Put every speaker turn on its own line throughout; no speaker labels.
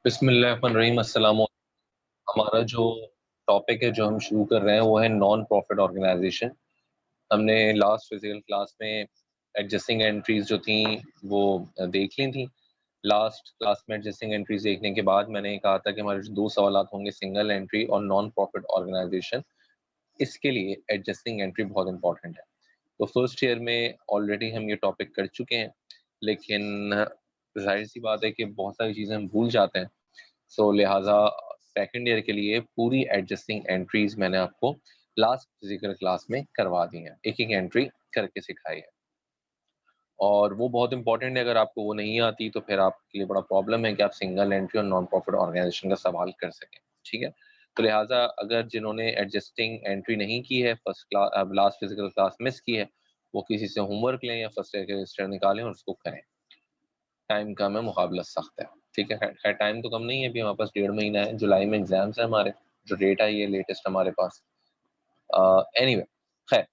बिस्मिल्लाहिर्रहमानिर्रहीम। अस्सलाम वालेकुम। हमारा जो टॉपिक है जो हम शुरू कर रहे हैं वो है नॉन प्रॉफिट ऑर्गेनाइजेशन। हमने लास्ट फिजिकल क्लास में एडजस्टिंग एंट्रीज जो थी वो देख ली थी। लास्ट क्लास में एडजस्टिंग एंट्रीज देखने के बाद मैंने कहा था कि हमारे जो दो सवाल होंगे, सिंगल एंट्री और नॉन प्रॉफिट ऑर्गेनाइजेशन। इसके लिए एडजस्टिंग एंट्री बहुत इंपॉर्टेंट है। तो फर्स्ट ईयर में ऑलरेडी हम ये टॉपिक कर चुके हैं, लेकिन जाहिर सी बात है कि बहुत सारी चीज़ें हम भूल जाते हैं। सो लिहाजा सेकंड ईयर के लिए पूरी एडजस्टिंग एंट्रीज मैंने आपको लास्ट फिजिकल क्लास में करवा दी हैं, एक एक एंट्री करके सिखाई है। और वो बहुत इंपॉर्टेंट है। अगर आपको वो नहीं आती तो फिर आपके लिए बड़ा प्रॉब्लम है कि आप सिंगल एंट्री और नॉन प्रॉफिट ऑर्गेनाइजेशन का सवाल कर सकें। ठीक है, तो लिहाजा अगर जिन्होंने एडजस्टिंग एंट्री नहीं की है, first class last physical class miss की है, वो किसी से होमवर्क लें या फर्स्ट ईयर के रजिस्टर निकालें और उसको करें। टाइम कम है, मुकाबला सख्त है। ठीक है, खैर टाइम तो कम नहीं है, अभी हमारे पास 1.5 महीना है। जुलाई में एग्जाम्स है हमारे, जो डेट आई है लेटेस्ट हमारे पास। एनीवे, खैर,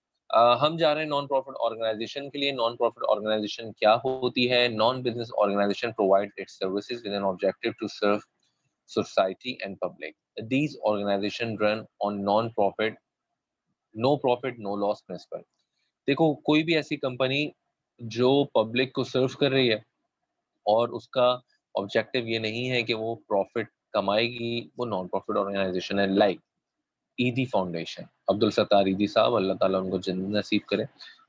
हम जा रहे हैं नॉन प्रॉफिट ऑर्गेनाइजेशन के लिए। नॉन प्रॉफिट ऑर्गेनाइजेशन क्या होती है? Non business organisation provide its services with an objective to serve society and public. These organisation run on non profit, no profit no loss principle. देखो, कोई भी ऐसी company जो पब्लिक को सर्व कर रही है और उसका ऑब्जेक्टिव ये नहीं है कि वो प्रॉफिट कमाएगी, वो नॉन प्रॉफिट ऑर्गेनाइजेशन है। लाइक ईदी फाउंडेशन, अब्दुल सत्तार ईदी साहब, अल्लाह ताला उनको जन्नत नसीब करे।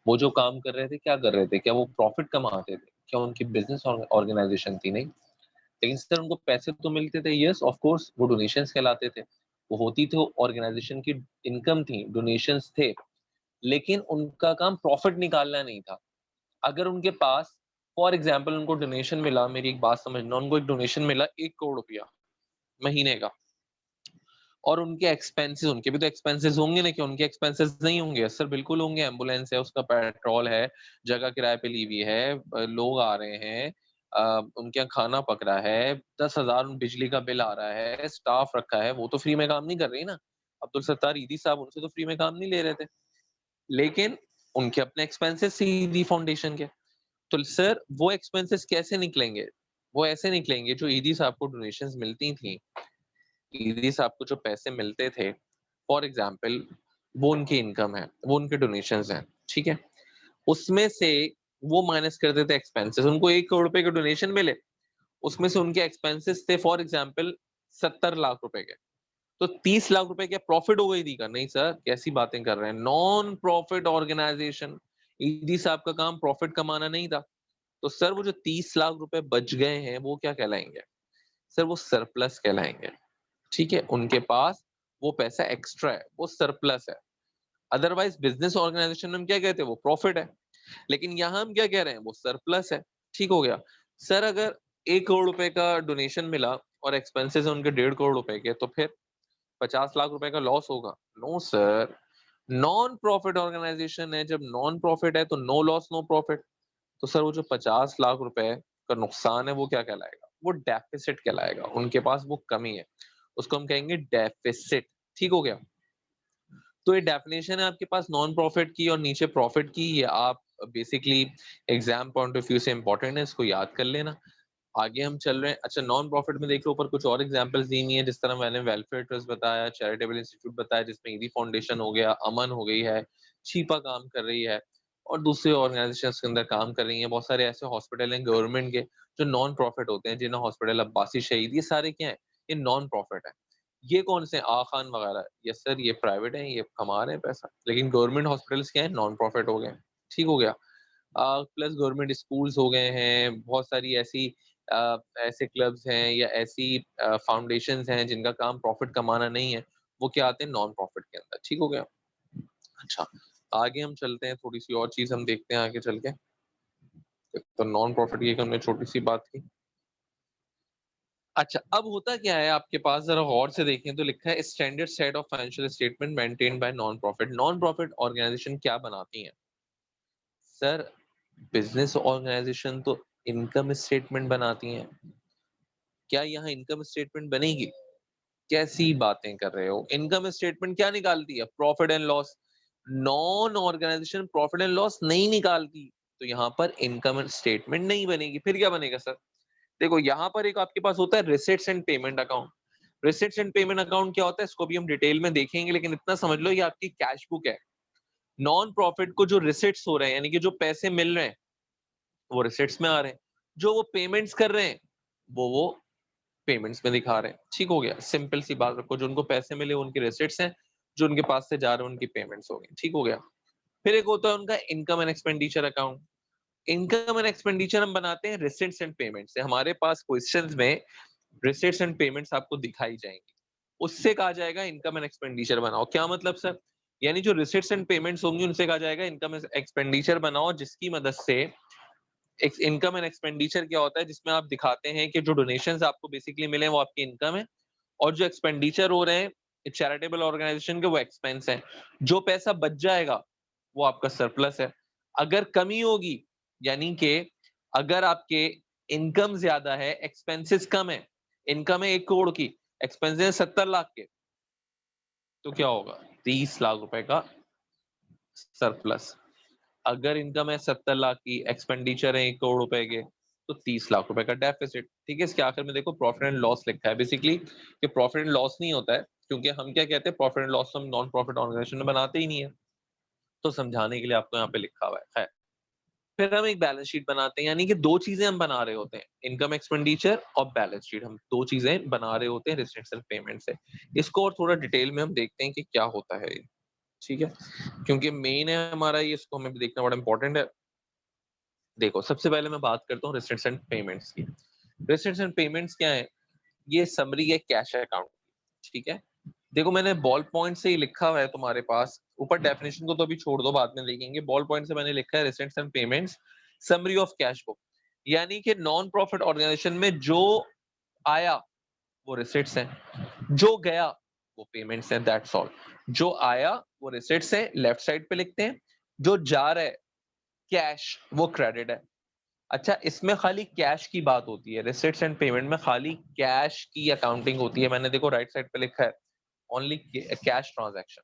वो जो काम कर रहे थे, क्या कर रहे थे? क्या वो प्रॉफिट कमाते थे? क्या उनकी बिजनेस ऑर्गेनाइजेशन थी? नहीं। लेकिन सर उनको पैसे तो मिलते थे, यस ऑफ कोर्स, वो डोनेशंस कहलाते थे। वो होती तो ऑर्गेनाइजेशन की इनकम थी, डोनेशंस थे। लेकिन उनका काम प्रॉफिट निकालना नहीं था। अगर उनके पास फॉर एग्जाम्पल उनको डोनेशन मिला, मेरी एक बात समझना, उनको एक डोनेशन मिला 1 करोड़ रुपया महीने का, और उनके एक्सपेंसेस, उनके भी तो एक्सपेंसेस होंगे ना, कि उनके एक्सपेंसेस नहीं होंगे? सर बिल्कुल होंगे। एम्बुलेंस है, उसका पेट्रोल है, जगह किराए पे ली हुई है, लोग आ रहे हैं, उनके यहाँ खाना पक रहा है, 10,000 बिजली का बिल आ रहा है, स्टाफ रखा है। वो तो फ्री में काम नहीं कर रही ना। अब्दुल सत्तार ईदी साहब उनसे तो फ्री में काम नहीं ले रहे थे, लेकिन उनके अपने एक्सपेंसेस ईदी फाउंडेशन के। तो सर वो एक्सपेंसेस कैसे निकलेंगे? वो ऐसे निकलेंगे, जो ईदी साहब को डोनेशंस मिलती थी, ईदी साहब को जो पैसे मिलते थे, फॉर एग्जाम्पल वो उनकी इनकम है, वो उनके डोनेशंस हैं। ठीक है, उसमें से वो माइनस कर देते एक्सपेंसेस। उनको 1 करोड़ रुपए के डोनेशन मिले, उसमें से उनके एक्सपेंसेस थे फॉर एग्जाम्पल 70 लाख रुपए के। तो 30 लाख रुपए क्या प्रॉफिट हो गई ईदी का? नहीं सर, कैसी बातें कर रहे हैं? नॉन प्रॉफिट ऑर्गेनाइजेशन, ईदी साहब का काम प्रॉफिट कमाना नहीं था। तो सर वो जो 30 लाख रुपए बच गए हैं, वो क्या कहलाएंगे? सर वो सरप्लस कहलाएंगे। ठीक है, उनके पास वो पैसा एक्स्ट्रा है, वो सरप्लस है। अदरवाइज बिजनेस ऑर्गेनाइजेशन में हम क्या कहते हैं? वो प्रॉफिट है। लेकिन यहाँ हम क्या कह रहे हैं? वो सरप्लस है। ठीक हो गया। सर अगर 1 करोड़ रुपए का डोनेशन मिला और एक्सपेंसेस है उनके 1.5 करोड़ रुपए के, तो फिर 50 लाख रुपए का लॉस होगा? No sir, non profit organisation है। जब नॉन प्रॉफिट है तो नो लॉस नो प्रॉफिट। तो सर वो जो 50 लाख रुपए का नुकसान है, वो क्या कहलाएगा? वो डेफिसिट कहलाएगा। उनके पास वो कमी है, उसको हम कहेंगे डेफिसिट। ठीक हो गया। तो ये डेफिनेशन है आपके पास नॉन प्रॉफिट की और नीचे प्रॉफिट की। ये आप basically exam point of view से इंपॉर्टेंट है, इसको याद कर लेना। आगे हम चल रहे हैं। अच्छा, नॉन प्रॉफिट में देख लो, ऊपर कुछ और एग्जांपल्स दी हुई है, जिस तरह मैंने वेलफेयर ट्रस्ट बताया, चैरिटेबल इंस्टीट्यूट बताया, जिसमें ईदी फाउंडेशन हो गया, अमन हो गई है, छिपा काम कर रही है, और दूसरे ऑर्गेनाइजेशन के अंदर काम कर रही हैं। बहुत सारे ऐसे हॉस्पिटल हैं गवर्नमेंट के जो नॉन प्रॉफिट होते हैं, जिन्हें हॉस्पिटल अब्बासी शहीद, ये सारे क्या है? ये नॉन प्रॉफिट है। ये कौन से? आ खान वगैरह, यस सर, ये प्राइवेट है, ये कमा रहे हैं पैसा। लेकिन गवर्नमेंट हॉस्पिटल्स क्या है? नॉन प्रॉफिट हो गए। ठीक हो गया। प्लस गवर्नमेंट स्कूल्स हो गए हैं, बहुत सारी ऐसी ऐसे क्लब्स हैं या ऐसी फाउंडेशंस हैं जिनका काम प्रॉफिट कमाना नहीं है, वो क्या आते हैं? नॉन प्रॉफिट के अंदर। ठीक हो गया। अच्छा, आगे हम चलते हैं, थोड़ी सी और चीज हम देखते हैं आगे चल के। तो नॉन प्रॉफिट की हमने छोटी सी बात की। अच्छा, अब होता क्या है आपके पास, जरा गौर से देखें तो लिखा है standard set of financial statement maintain by non profit. Non profit organisation क्या बनाती हैं? सर बिजनेस ऑर्गेनाइजेशन तो इनकम स्टेटमेंट बनाती हैं। क्या यहाँ इनकम स्टेटमेंट बनेगी? कैसी बातें कर रहे हो? इनकम स्टेटमेंट क्या निकालती है? Profit and loss. Non organisation profit and loss नहीं निकालती, तो यहाँ पर इनकम स्टेटमेंट नहीं बनेगी। फिर क्या बनेगा सर? देखो यहाँ पर एक आपके पास होता है receipts and payment account. Receipts and payment account क्या होता है इसको भी हम डिटेल में देखेंगे, लेकिन इतना समझ लो ये आपकी कैश बुक है। नॉन प्रॉफिट को जो रिसिट्स हो रहे हैं यानी कि जो पैसे मिल रहे हैं वो रिसिट्स में आ रहे हैं, जो वो पेमेंट्स कर रहे हैं वो पेमेंट्स में दिखा रहे हैं। ठीक हो गया, सिंपल सी बात रखो, जो उनको पैसे मिले उनकी रिसिट्स हैं, जो उनके पास से जा रहे हैं उनकी पेमेंट्स हो गई। ठीक हो गया। फिर एक होता है उनका income and expenditure account. Income and expenditure हम बनाते हैं रिसिट्स एंड पेमेंट्स से। हमारे पास क्वेश्चंस में रिसिट्स एंड पेमेंट्स आपको दिखाई जाएंगी, उससे कहा जाएगा इनकम एंड एक्सपेंडिचर बनाओ। क्या मतलब सर? यानी जो रिसिट्स एंड पेमेंट्स होंगी उनसे कहा जाएगा इनकम एक्सपेंडिचर बनाओ, जिसकी मदद से इनकम एंड एक्सपेंडिचर क्या होता है जिसमें आप दिखाते हैं कि जो डोनेशंस आपको बेसिकली मिले वो आपकी इनकम है, और जो एक्सपेंडिचर हो रहे हैं चैरिटेबल ऑर्गेनाइजेशन के वो एक्सपेंस है। जो पैसा बच जाएगा वो आपका सरप्लस है। अगर कमी होगी यानी कि अगर आपके इनकम ज्यादा है एक्सपेंसेस कम है, इनकम है 1 करोड़ की, एक्सपेंसेस 70 लाख के, तो क्या होगा? 30 लाख रुपए का सरप्लस। अगर इनकम है 70 लाख की, एक्सपेंडिचर है 1 करोड़ रुपए के, तो 30 लाख रुपए का डेफिसिट। ठीक है, इसके आखिर में देखो प्रॉफिट एंड लॉस लिखा है बेसिकली, कि प्रॉफिट एंड लॉस नहीं होता है, क्योंकि हम क्या कहते हैं प्रॉफिट एंड लॉस हम नॉन प्रॉफिट ऑर्गेनाइजेशन में बनाते ही नहीं है, तो समझाने के लिए आपको यहाँ पे लिखा हुआ है। खैर, फिर हम एक बैलेंस शीट बनाते हैं, यानी कि दो चीजें हम बना रहे होते हैं, इनकम एक्सपेंडिचर और बैलेंस शीट, हम दो चीजें बना रहे होते हैं रिसिट्स एंड पेमेंट से। इसको और थोड़ा डिटेल में हम देखते हैं कि क्या होता है ये। ठीक है, क्योंकि मेन है हमारा ये, इसको हमें देखना बड़ा इंपॉर्टेंट है। देखो सबसे पहले मैं बात करता हूँ रिसिट्स एंड पेमेंट्स की। रिसिट्स एंड पेमेंट्स क्या है? ये समरी है कैश अकाउंट। ठीक है, देखो मैंने बॉल पॉइंट से ही लिखा हुआ है तुम्हारे पास, ऊपर डेफिनेशन को तो अभी छोड़ दो, बाद में देखेंगे। बॉल पॉइंट से मैंने लिखा है receipts and payments summary of cash book, यानी कि नॉन प्रॉफिट ऑर्गेनाइजेशन में जो आया वो रिसिट्स है, जो गया वो पेमेंट्स है, दैट्स ऑल। जो आया वो रिसिट्स है, लेफ्ट साइड पे लिखते हैं। जो जा रहा है कैश, वो क्रेडिट है। अच्छा, इसमें खाली कैश की बात होती है, रिसिट्स एंड पेमेंट में खाली कैश की अकाउंटिंग होती है। मैंने देखो राइट साइड पे लिखा है ओनली कैश ट्रांजैक्शन।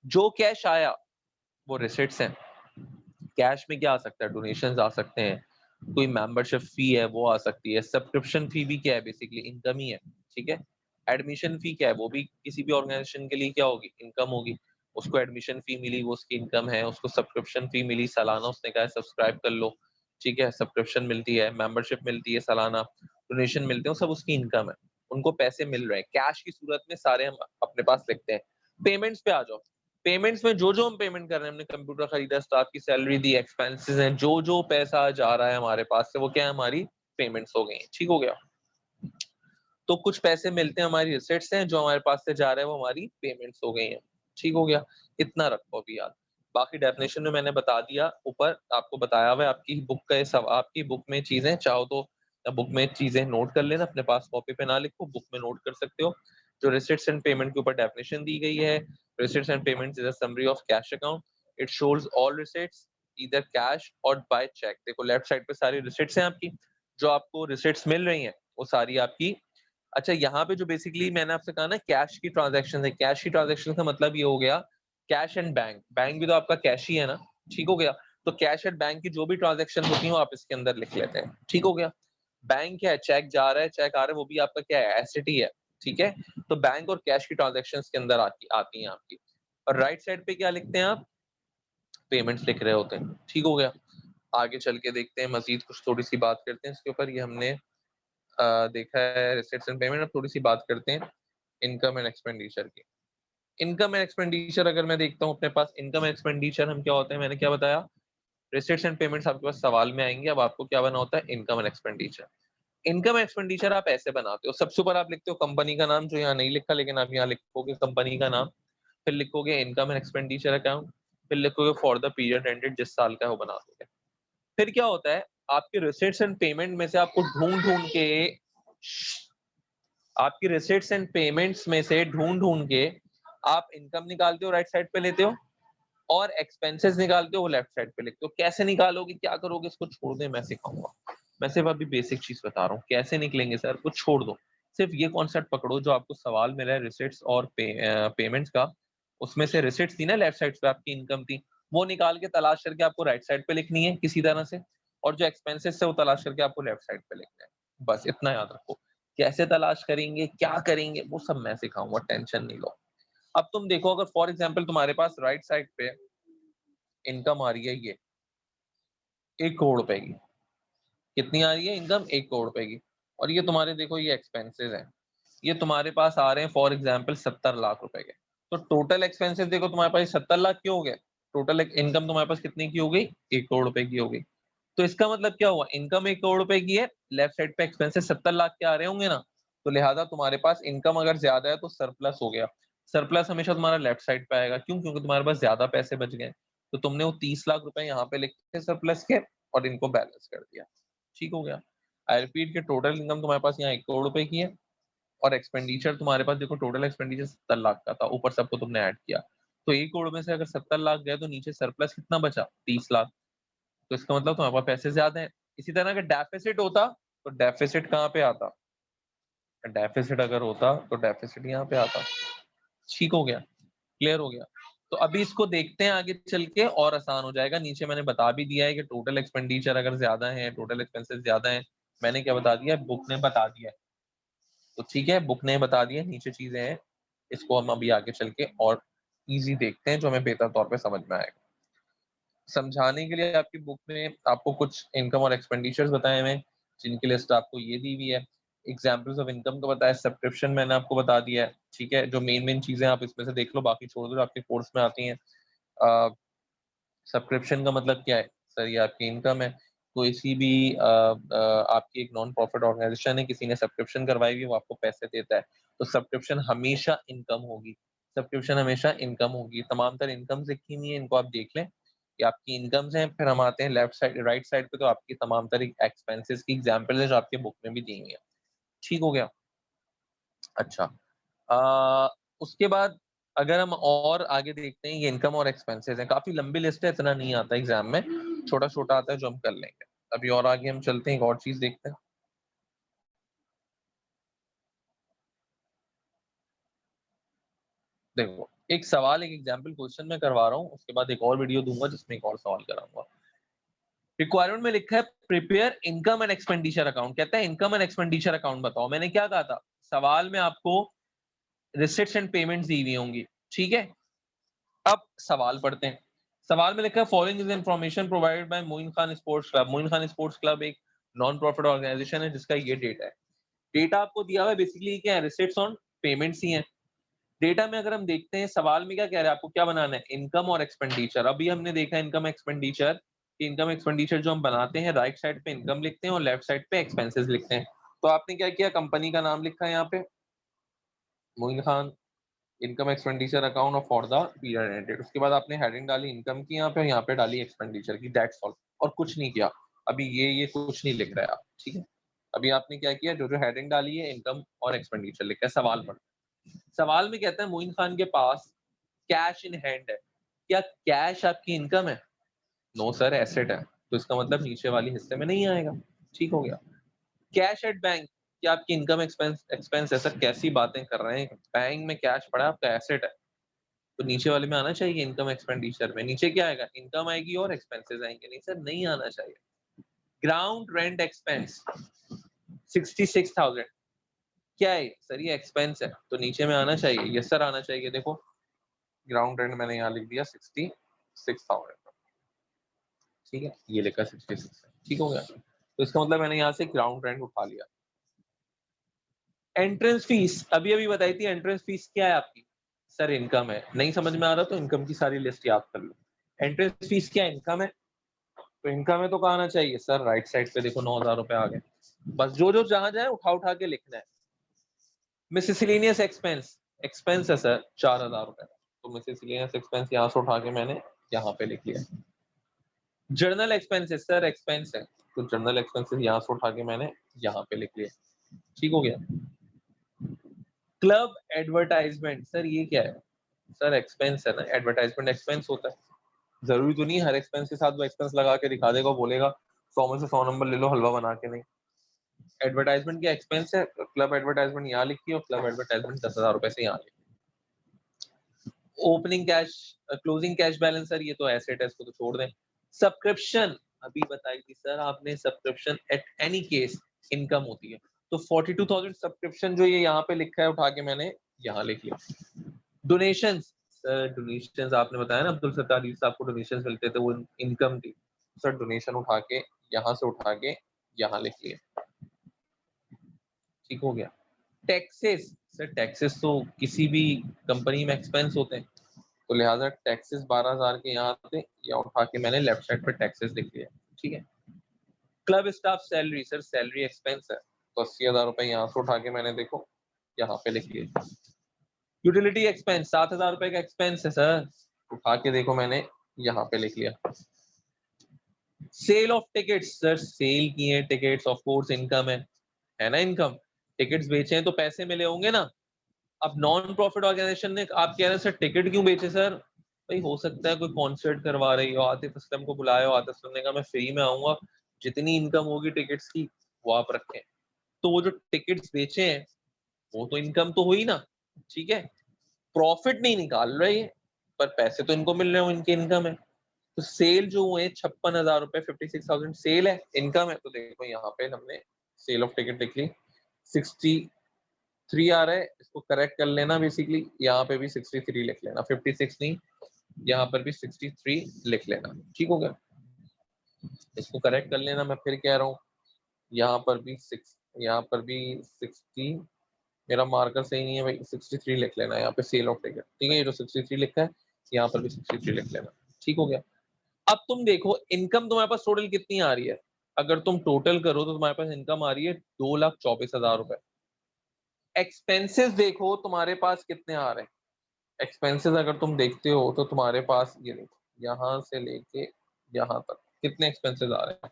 जो कैश आया वो रिसिट्स है। कैश में क्या आ सकता है? डोनेशंस आ सकते हैं, कोई मेंबरशिप फी है वो आ सकती है, सब्सक्रिप्शन फी भी क्या है? बेसिकली इनकम ही है। ठीक है, एडमिशन फी क्या है? वो भी किसी भी ऑर्गेनाइजेशन के लिए क्या होगी? इनकम होगी। उसको एडमिशन फी मिली वो उसकी इनकम है, उसको सब्सक्रिप्शन फी मिली सालाना, उसने कहा सब्सक्राइब कर लो, ठीक है, सब्सक्रिप्शन मिलती है, मेंबरशिप मिलती है सालाना, डोनेशन मिलते हैं, सब उसकी इनकम है, उनको पैसे मिल रहे हैं कैश की सूरत में, सारे हम अपने पास लिखते हैं। पेमेंट्स पे आ जाओ। पेमेंट्स में जो जो हम पेमेंट कर रहे हैं, हमने कंप्यूटर खरीदा, स्टाफ की सैलरी दी, एक्सपेंसेस हैं, जो जो पैसा जा रहा है हमारे पास से वो क्या है? हमारी पेमेंट्स हो गई। ठीक हो गया, तो कुछ पैसे मिलते हैं हमारी रिसिट्स हैं, जो हमारे पास से जा रहा है वो हमारी पेमेंट्स हो गई हैं। ठीक हो गया, इतना रखो अभी याद। बाकी डेफिनेशन में मैंने बता दिया, ऊपर आपको बताया हुआ है, आपकी बुक का ये सब, आपकी बुक में चीजें चाहो तो बुक में चीजें नोट कर लेना, अपने पास कॉपी पे ना लिखो, बुक में नोट कर सकते हो। जो रिसिट्स एंड पेमेंट के ऊपर डेफिनेशन दी गई है, receipts and payment is a summary of cash account, it shows all receipts either cash और बाय चेक। देखो लेफ्ट साइड पे सारी रिसिट्स हैं आपकी, जो आपको रिसिट्स मिल रही हैं वो सारी आपकी। अच्छा, यहाँ पे जो बेसिकली मैंने आपसे कहा ना कैश की ट्रांजैक्शन है, कैश की ट्रांजैक्शन का मतलब ये हो गया कैश एंड बैंक, बैंक भी तो आपका कैश ही है ना। ठीक हो गया, तो कैश एंड बैंक की जो भी ट्रांजैक्शन होती है वो आप इसके अंदर लिख लेते हैं। ठीक हो गया, बैंक क्या है? चेक जा रहा है, चेक आ रहा है, वो भी आपका क्या है? एसेट ही है। ठीक है, तो बैंक और कैश की ट्रांजैक्शन के अंदर आती हैं आपकी। और राइट साइड पे क्या लिखते हैं आप? पेमेंट्स लिख रहे होते हैं। ठीक हो गया, आगे चल के देखते हैं मजीद, कुछ थोड़ी सी बात करते हैं इसके ऊपर। ये हमने देखा है रिसिट्स एंड पेमेंट। अब थोड़ी सी बात करते हैं इनकम एंड एक्सपेंडिचर की। इनकम एंड एक्सपेंडिचर अगर मैं देखता हूँ अपने पास, इनकम एंड एक्सपेंडिचर हम क्या होते हैं? मैंने क्या बताया? रिसिट्स एंड पेमेंट्स आपके पास सवाल में आएंगे। अब आपको क्या बना होता है? Income and expenditure. Income and expenditure आप ऐसे बनाते हो, सबसे ऊपर आप लिखते हो कंपनी का नाम, जो यहाँ नहीं लिखा लेकिन आप यहाँ लिखोगे कंपनी का नाम, फिर लिखोगे इनकम एंड एक्सपेंडिचर अकाउंट, फिर लिखोगे फॉर द पीरियड एंडेड, जिस साल का है वो बना दोगे। फिर क्या होता है? आपके रिसिट्स एंड पेमेंट में से आपको ढूंढ ढूंढ के, आपकी रिसिट्स एंड पेमेंट्स में से ढूंढ ढूंढ के आप इनकम निकालते हो, राइट साइड पे लेते हो, और एक्सपेंसेस निकालते हो, वो लेफ्ट साइड पे लिखते हो। कैसे निकालोगे, क्या करोगे, इसको छोड़ दे, मैं सिखाऊंगा। मैं सिर्फ अभी बेसिक चीज बता रहा हूँ कैसे निकलेंगे सर, कुछ छोड़ दो। सिर्फ ये कॉन्सेप्ट पकड़ो, जो आपको सवाल मिला है रिसिट्स और पेमेंट्स का, उसमें से रिसिट्स थी ना लेफ्ट साइड पे आपकी इनकम थी, वो निकाल के तलाश करके आपको राइट साइड पे लिखनी है किसी तरह से, और जो एक्सपेंसेस है वो तलाश करके आपको लेफ्ट साइड पे लिखना है। बस इतना याद रखो। कैसे तलाश करेंगे, क्या करेंगे, वो सब मैं सिखाऊंगा, टेंशन नहीं लो। अब तुम देखो, अगर फॉर एग्जाम्पल तुम्हारे पास राइट साइड पे इनकम आ रही है, ये 1 करोड़ रुपए की। कितनी आ रही है इनकम? 1 करोड़ रुपए की। और ये तुम्हारे देखो ये एक्सपेंसेस हैं, ये तुम्हारे पास आ रहे हैं फॉर एग्जाम्पल 70 लाख रुपए के। तो टोटल एक्सपेंसेस देखो तुम्हारे पास 70 लाख क्यों हो गए? टोटल इनकम तुम्हारे पास कितने की हो गई? 1 करोड़ रुपए की हो गई। तो इसका मतलब क्या हुआ? इनकम 1 करोड़ रुपए की है, लेफ्ट साइड पे एक्सपेंसेस 70 लाख के आ रहे होंगे ना, तो लिहाजा तुम्हारे पास इनकम अगर ज्यादा है तो सरप्लस हो गया। सरप्लस हमेशा तुम्हारा लेफ्ट साइड पे आएगा, क्यों? क्योंकि तुम्हारे पास ज्यादा पैसे बच गए, तो तुमने वो 30 लाख रुपए यहाँ पे लिखे सरप्लस के और इनको बैलेंस कर दिया। ठीक हो गया। आई रिपीट के टोटल इनकम तुम्हारे पास यहाँ 1 करोड़ रुपए की है, और एक्सपेंडिचर तुम्हारे पास देखो टोटल एक्सपेंडिचर 70 लाख का था, ऊपर सबको तुमने ऐड किया। तो 1 करोड़ में से अगर 70 लाख गए तो नीचे सरप्लस कितना बचा? 30 लाख। तो इसका मतलब तुम्हारे पास पैसे ज्यादा है। इसी तरह अगर डेफिसिट होता तो डेफिसिट कहाँ पे आता? डेफिसिट अगर होता तो डेफिसिट यहाँ पे आता। ठीक हो गया, क्लियर हो गया। तो अभी इसको देखते हैं आगे चल के, और आसान हो जाएगा। नीचे मैंने बता भी दिया है कि टोटल एक्सपेंडिचर अगर ज्यादा है, टोटल एक्सपेंसेस ज्यादा है, मैंने क्या बता दिया? बुक ने बता दिया है। तो ठीक है, बुक ने बता दिया, नीचे चीजें हैं, इसको हम अभी आगे चल के और इजी देखते हैं, जो हमें बेहतर तौर पे समझ में आएगा। समझाने के लिए आपकी बुक में आपको कुछ इनकम और एक्सपेंडिचर्स बताए हुए हैं, जिनकी लिस्ट आपको ये दी हुई है। एग्जाम्पल्स ऑफ इनकम का बताया, सब्सक्रिप्शन मैंने आपको बता दिया है। ठीक है, जो मेन मेन चीजें आप इसमें से देख लो, बाकी छोड़ दो जो आपके कोर्स में आती हैं। सब्सक्रिप्शन का मतलब क्या है? सर ये आपकी इनकम है। कोई सी भी आपकी एक नॉन प्रॉफिट ऑर्गेनाइजेशन है, किसी ने सब्सक्रिप्शन करवाई हुई है, वो आपको पैसे देता है, तो सब्सक्रिप्शन हमेशा इनकम होगी। सब्सक्रिप्शन हमेशा इनकम होगी। तमाम तर इनकम लिखी हुई है, इनको आप देख लें, ये आपकी इनकम्स हैं। फिर हम आते हैं लेफ्ट साइड, राइट साइड पे, तो आपकी तमाम तरह एक्सपेंसेस की एग्जांपल है जो आपके बुक में भी दी हुई है। ठीक हो गया। अच्छा, उसके बाद अगर हम और आगे देखते हैं, ये इनकम और एक्सपेंसेस हैं, काफी लंबी लिस्ट है, इतना नहीं आता एग्जाम में, छोटा छोटा आता है जो हम कर लेंगे। अभी और आगे हम चलते हैं, एक और चीज देखते हैं। देखो, एक सवाल, एक एग्जाम्पल क्वेश्चन में करवा रहा हूँ, उसके बाद एक और वीडियो दूंगा जिसमें एक और सवाल कराऊंगा। रिक्वायरमेंट में लिखा है prepare income and expenditure account, कहता है इनकम एंड एक्सपेंडिचर अकाउंट बताओ। मैंने क्या कहा था? सवाल में आपको रिसिट्स एंड पेमेंट्स दी हुई होंगी। ठीक है, अब सवाल पढ़ते हैं। सवाल में लिखा है following is information provided by Moin Khan sports club. Moin Khan sports club एक नॉन प्रॉफिट ऑर्गेनाइजेशन है जिसका ये डेटा है। डेटा आपको दिया हुआ है, बेसिकली क्या है? रिसिट्स ऑन पेमेंट्स ही है। डेटा में अगर हम देखते हैं, सवाल में क्या कह रहा है? आपको क्या बनाना है? इनकम और एक्सपेंडिचर। अभी हमने देखा इनकम एक्सपेंडिचर। इनकम एक्सपेंडिचर जो हम बनाते हैं, राइट साइड पे इनकम लिखते हैं और लेफ्ट साइड पे एक्सपेंसेस लिखते हैं। तो आपने क्या किया? कंपनी का नाम लिखा है यहाँ पे, Moin Khan income expenditure account और फॉर द पीरियड एंडेड। उसके बाद आपने हेडिंग डाली इनकम की यहाँ पे, और यहाँ पे डाली एक्सपेंडिचर की, दैट्स ऑल, और कुछ नहीं किया। अभी ये कुछ नहीं लिख रहा है आप, ठीक है। अभी आपने क्या किया? जो जो हेडिंग डाली है इनकम और एक्सपेंडिचर लिखा है। सवाल पर, सवाल में कहता है मोइन खान के पास कैश इन हैंड है। क्या कैश आपकी इनकम है? नो सर, एसेट है। तो इसका मतलब नीचे वाली हिस्से में नहीं आएगा। ठीक हो गया। कैश एट बैंक, क्या आपकी इनकम एक्सपेंस एक्सपेंस है? सर कैसी बातें कर रहे हैं, बैंक में कैश पड़ा है, आपका एसेट है, तो नीचे वाले में आना चाहिए इनकम एक्सपेंडिचर में। नीचे क्या आएगा? इनकम आएगी और एक्सपेंसेस आएंगे। नहीं सर, नहीं आना चाहिए। ग्राउंड रेंट एक्सपेंस 66,000, क्या है सर? ये एक्सपेंस है, तो नीचे में आना चाहिए। यस सर, आना चाहिए। देखो, ग्राउंड रेंट मैंने यहाँ लिख दिया 66,000। ठीक है, ये लिखा 66। ठीक हो गया। तो इसका मतलब मैंने यहाँ से ग्राउंड रेंट उठा लिया। एंट्रेंस फीस अभी अभी बताई थी, एंट्रेंस फीस क्या है आपकी? सर इनकम है। नहीं समझ में आ रहा तो इनकम की सारी लिस्ट याद कर लो। एंट्रेंस फीस क्या है? इनकम है, तो इनकम है तो कहाँ आना चाहिए? सर राइट साइड पे देखो, 9,000 रुपए आ गए। बस जो जो जहां जाए उठा उठा के लिखना है। मिससेलेनियस एक्सपेंस, एक्सपेंस है सर 4,000 रुपए, तो मिससेलेनियस एक्सपेंस यहाँ से उठा के मैंने यहाँ पे लिख लिया। जर्नल एक्सपेंसेस, सर एक्सपेंस है, तो जर्नल एक्सपेंसेस यहाँ से उठा के मैंने यहाँ पे लिख लिया। ठीक हो गया। क्लब एडवर्टाइजमेंट, सर ये क्या है? सर एक्सपेंस है ना, एडवर्टाइजमेंट एक्सपेंस होता है। जरूरी तो नहीं हर एक्सपेंस के साथ वो एक्सपेंस लगा के दिखा देगा, बोलेगा 100 में से 100 नंबर ले लो हलवा बना के। नहीं, एडवर्टाइजमेंट क्या एक्सपेंस है, क्लब एडवर्टाइजमेंट यहाँ लिखी और क्लब एडवर्टाइजमेंट 10,000 रुपए से यहाँ लिखी। Opening cash, closing cash balance, sir ये तो एसेट है, इसको तो छोड़ दें। सब्सक्रिप्शन अभी बताई थी सर आपने, subscription at any case income होती है। तो 42,000 सब्सक्रिप्शन जो ये यहाँ पे लिखा है उठा के मैंने यहाँ लिख लिया। डोनेशंस, सर डोनेशंस आपने बताया ना अब्दुल सत्तार जी साहब को डोनेशंस मिलते थे, वो इनकम थी। सर डोनेशन उठा के यहाँ से उठा के यहाँ लिख लिया, ठीक हो गया। टैक्सेस, सर टैक्सेस तो किसी भी कंपनी में एक्सपेंस होते हैं, तो लिहाजा टैक्सेस 12,000 के यहाँ थे, या उठा के मैंने लेफ्ट साइड पे टैक्सेस लिख लिया, ठीक है। Club staff salary, sir salary expense है, तो 80,000 रुपए यहाँ से उठा के मैंने देखो यहाँ पे लिख लिया। यूटिलिटी एक्सपेंस 7,000 रुपए का एक्सपेंस है सर, उठा के देखो मैंने यहाँ पे लिख लिया। Sale of tickets, sir sale किए टिकट्स, ऑफ कोर्स इनकम है ना इनकम, टिकट्स बेचे हैं तो पैसे मिले होंगे ना। अब नॉन प्रॉफिट ऑर्गेनाइजेशन ने, आप कह रहे हैं सर टिकट क्यों बेचे सर, भाई हो सकता है कोई कॉन्सर्ट करवा रही हो, आतिफ असलम को बुलाया हो, आतिफ असलम ने कहा मैं फ्री में आऊंगा, जितनी इनकम होगी टिकट्स की वो आप रखें, तो वो जो टिकट्स बेचे हैं वो तो इनकम तो हुई ना, ठीक है। प्रॉफिट नहीं निकाल रहे हैं पर पैसे तो इनको मिल रहे हो, इनकी इनकम है। तो सेल जो हुए 56,000 रुपए, 56,000 सेल है, इनकम है, तो देखो यहाँ पे हमने सेल ऑफ टिकट लिख ली। 63 आ रहा है, इसको करेक्ट कर लेना, बेसिकली यहाँ पे भी 63 लिख लेना, 56 नहीं, यहाँ पर भी 63 लिख लेना, ठीक हो गया। इसको करेक्ट कर लेना, मैं फिर कह रहा हूँ, यहाँ पर भी 60, मेरा मार्कर सही नहीं है भाई, 63 लिख लेना यहाँ पे सेल ऑफ टिकट, ठीक है। ये जो 63 लिखा है यहाँ पर भी 63 लिख लेना, ठीक हो गया। अब तुम देखो इनकम तुम्हारे पास टोटल कितनी आ रही है, अगर तुम टोटल करो तो तुम्हारे पास इनकम आ रही है 2,24,000 रुपए। एक्सपेंसेस देखो तुम्हारे पास कितने आ रहे हैं, एक्सपेंसेस अगर तुम देखते हो तो तुम्हारे पास ये देखो यहाँ से लेके यहाँ तक कितने एक्सपेंसेस आ रहे हैं,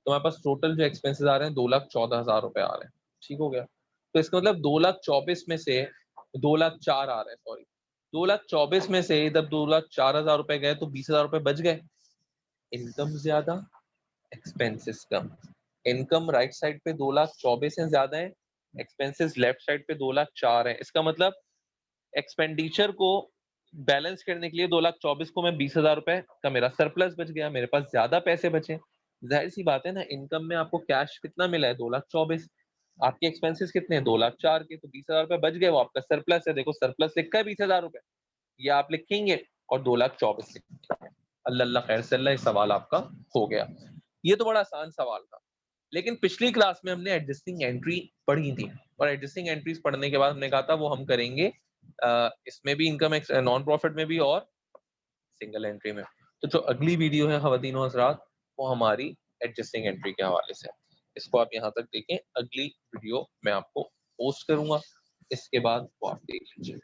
तुम्हारे पास टोटल जो एक्सपेंसेस आ रहे हैं 2,14,000 रुपए आ रहे हैं, ठीक हो गया। तो इसका मतलब 2,24,000 में से 2,04,000 आ रहे हैं, सॉरी 2,24,000 में से जब 2,04,000 रुपए गए तो 20,000 रुपए बच गए। इनकम ज्यादा, एक्सपेंसेस कम। इनकम राइट साइड पे 2,24,000 है ज्यादा है, एक्सपेंसेस लेफ्ट साइड पे 2,04,000 है। इसका मतलब एक्सपेंडिचर को बैलेंस करने के लिए 2,24,000 को मैं 20,000 रुपए का मेरा सरप्लस बच गया, मेरे पास ज्यादा पैसे बचे। जाहिर सी बात है ना, इनकम में आपको कैश कितना मिला है 2,24,000, आपके एक्सपेंसेस कितने हैं 2,04,000 के, तो 20,000 रुपए बच गए, वो आपका सरप्लस है। देखो सरप्लस लिखा है 20,000 रुपए, ये आप लिखेंगे और 2,24,000 लिखेंगे। अल्लाह अल्लाह खैर से अल्लाह, ये सवाल आपका हो गया। ये तो बड़ा आसान सवाल था, लेकिन पिछली क्लास में हमने एडजस्टिंग एंट्री पढ़ी थी, और एडजस्टिंग एंट्रीज पढ़ने के बाद हमने कहा था वो हम करेंगे इसमें भी, इनकम नॉन प्रॉफिट में भी और सिंगल एंट्री में। तो जो अगली वीडियो है ख़वातीन और हज़रात, वो हमारी एडजस्टिंग एंट्री के हवाले से है। इसको आप यहाँ तक देखें, अगली वीडियो मैं आपको पोस्ट करूंगा, इसके बाद वो आप देख लीजिए।